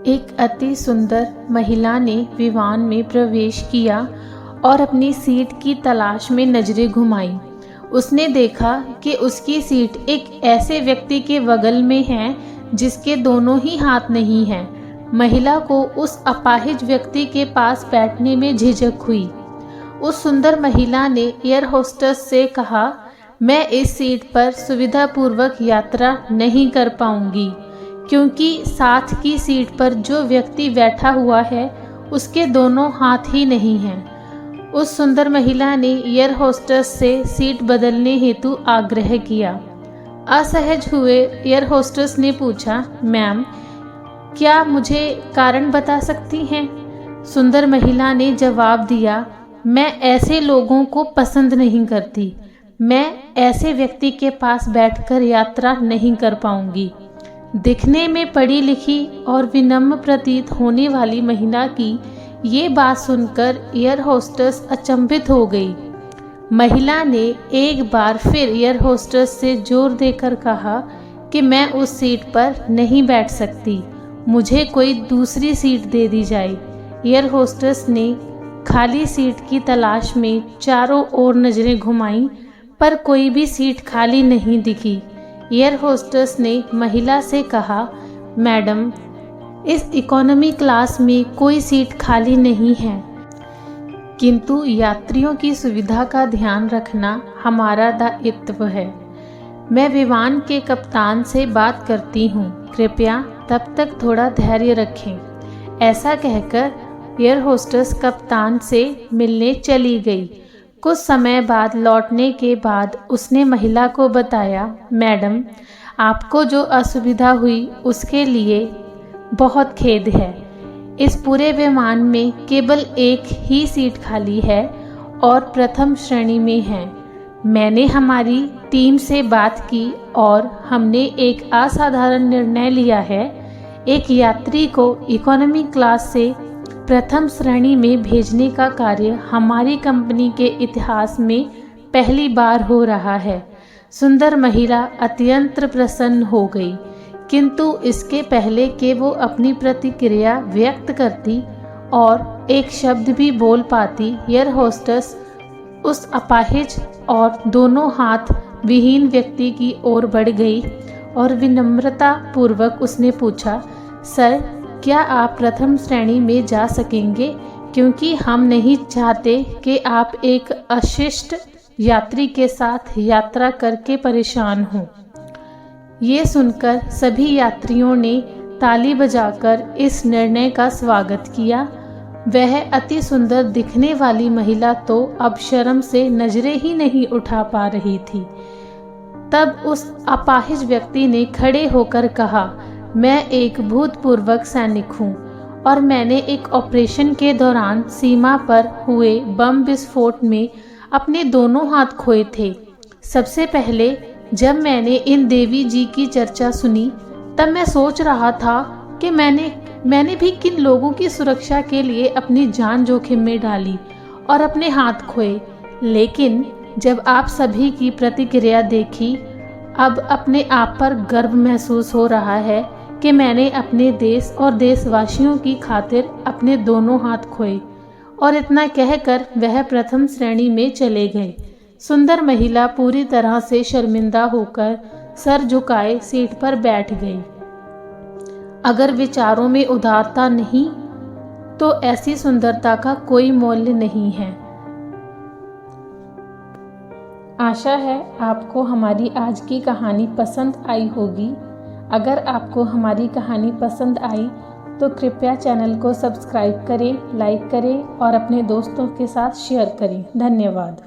एक अति सुंदर महिला ने विमान में प्रवेश किया और अपनी सीट की तलाश में नजरें घुमाई। उसने देखा कि उसकी सीट एक ऐसे व्यक्ति के बगल में है जिसके दोनों ही हाथ नहीं हैं। महिला को उस अपाहिज व्यक्ति के पास बैठने में झिझक हुई। उस सुंदर महिला ने एयर होस्टेस से कहा, मैं इस सीट पर सुविधापूर्वक यात्रा नहीं कर पाऊंगी क्योंकि साथ की सीट पर जो व्यक्ति बैठा हुआ है उसके दोनों हाथ ही नहीं हैं। उस सुंदर महिला ने एयर होस्टेस से सीट बदलने हेतु आग्रह किया। असहज हुए एयर होस्टेस ने पूछा, मैम, क्या मुझे कारण बता सकती हैं? सुंदर महिला ने जवाब दिया, मैं ऐसे लोगों को पसंद नहीं करती। मैं ऐसे व्यक्ति के पास बैठकर यात्रा नहीं कर पाऊंगी। दिखने में पढ़ी लिखी और विनम्र प्रतीत होने वाली महिला की ये बात सुनकर एयर होस्टेस अचंभित हो गई। महिला ने एक बार फिर एयर होस्टेस से जोर देकर कहा कि मैं उस सीट पर नहीं बैठ सकती, मुझे कोई दूसरी सीट दे दी जाए। एयर होस्टेस ने खाली सीट की तलाश में चारों ओर नजरें घुमाईं, पर कोई भी सीट खाली नहीं दिखी। एयर होस्टेस ने महिला से कहा, मैडम, इस इकोनॉमी क्लास में कोई सीट खाली नहीं है, किंतु यात्रियों की सुविधा का ध्यान रखना हमारा दायित्व है। मैं विमान के कप्तान से बात करती हूँ, कृपया तब तक थोड़ा धैर्य रखें। ऐसा कहकर एयर होस्टेस कप्तान से मिलने चली गई। कुछ समय बाद लौटने के बाद उसने महिला को बताया, मैडम, आपको जो असुविधा हुई उसके लिए बहुत खेद है। इस पूरे विमान में केवल एक ही सीट खाली है और प्रथम श्रेणी में है। मैंने हमारी टीम से बात की और हमने एक असाधारण निर्णय लिया है। एक यात्री को इकोनॉमी क्लास से प्रथम श्रेणी में भेजने का कार्य हमारी कंपनी के इतिहास में पहली बार हो रहा है। सुंदर महिला अत्यंत प्रसन्न हो गई, किंतु इसके पहले कि वो अपनी प्रतिक्रिया व्यक्त करती और एक शब्द भी बोल पाती, एयर होस्टेस उस अपाहिज और दोनों हाथ विहीन व्यक्ति की ओर बढ़ गई और विनम्रता पूर्वक उसने पूछा, सर, क्या आप प्रथम श्रेणी में जा सकेंगे? क्योंकि हम नहीं चाहते कि आप एक अशिष्ट यात्री के साथ यात्रा करके परेशान हों। ये सुनकर सभी यात्रियों ने ताली बजाकर इस निर्णय का स्वागत किया। वह अति सुंदर दिखने वाली महिला तो अब शर्म से नजरें ही नहीं उठा पा रही थी। तब उस अपाहिज व्यक्ति ने खड़े होकर कहा, मैं एक भूतपूर्व सैनिक हूँ और मैंने एक ऑपरेशन के दौरान सीमा पर हुए बम विस्फोट में अपने दोनों हाथ खोए थे। सबसे पहले जब मैंने इन देवी जी की चर्चा सुनी तब मैं सोच रहा था कि मैंने भी किन लोगों की सुरक्षा के लिए अपनी जान जोखिम में डाली और अपने हाथ खोए। लेकिन जब आप सभी की प्रतिक्रिया देखी, अब अपने आप पर गर्व महसूस हो रहा है कि मैंने अपने देश और देशवासियों की खातिर अपने दोनों हाथ खोए। और इतना कहकर वह प्रथम श्रेणी में चले गए। सुंदर महिला पूरी तरह से शर्मिंदा होकर सर झुकाए सीट पर बैठ गई। अगर विचारों में उदारता नहीं तो ऐसी सुंदरता का कोई मूल्य नहीं है। आशा है आपको हमारी आज की कहानी पसंद आई होगी। अगर आपको हमारी कहानी पसंद आई तो कृपया चैनल को सब्सक्राइब करें, लाइक करें और अपने दोस्तों के साथ शेयर करें। धन्यवाद।